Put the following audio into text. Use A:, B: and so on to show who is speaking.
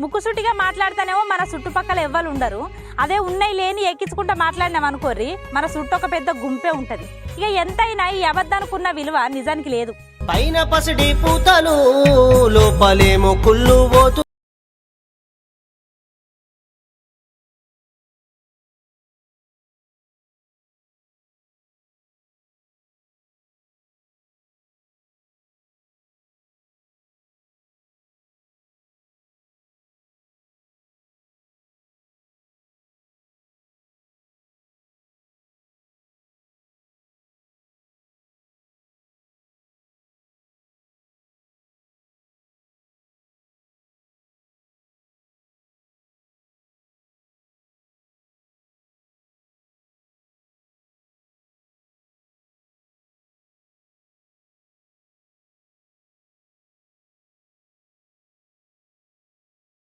A: ముక్కుసూటిగా మాట్లాడితేనేమో మన చుట్టుపక్కల ఎవ్వరు ఉండరు. అదే ఉన్నాయి లేని ఎక్కించుకుంటా మాట్లాడినాం అనుకోర్రి మన చుట్టూ ఒక పెద్ద గుంపే ఉంటది. ఇక ఎంతైనా ఈ అబద్ధానికున్న విలువ నిజానికి లేదు.
B: పైన పసిడి పూతలు లోపలేమో కుళ్ళు పోతు